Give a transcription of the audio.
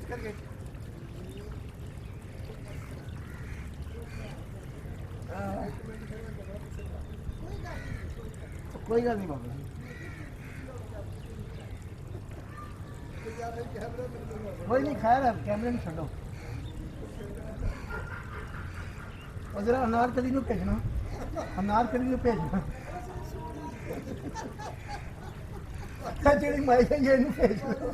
करके कोई गल नहीं बाबा कोई नहीं खैर है कैमरे में छो और जरा अनारकली को भेजना अनारकली को भेजना जी माइक है ये भेज दो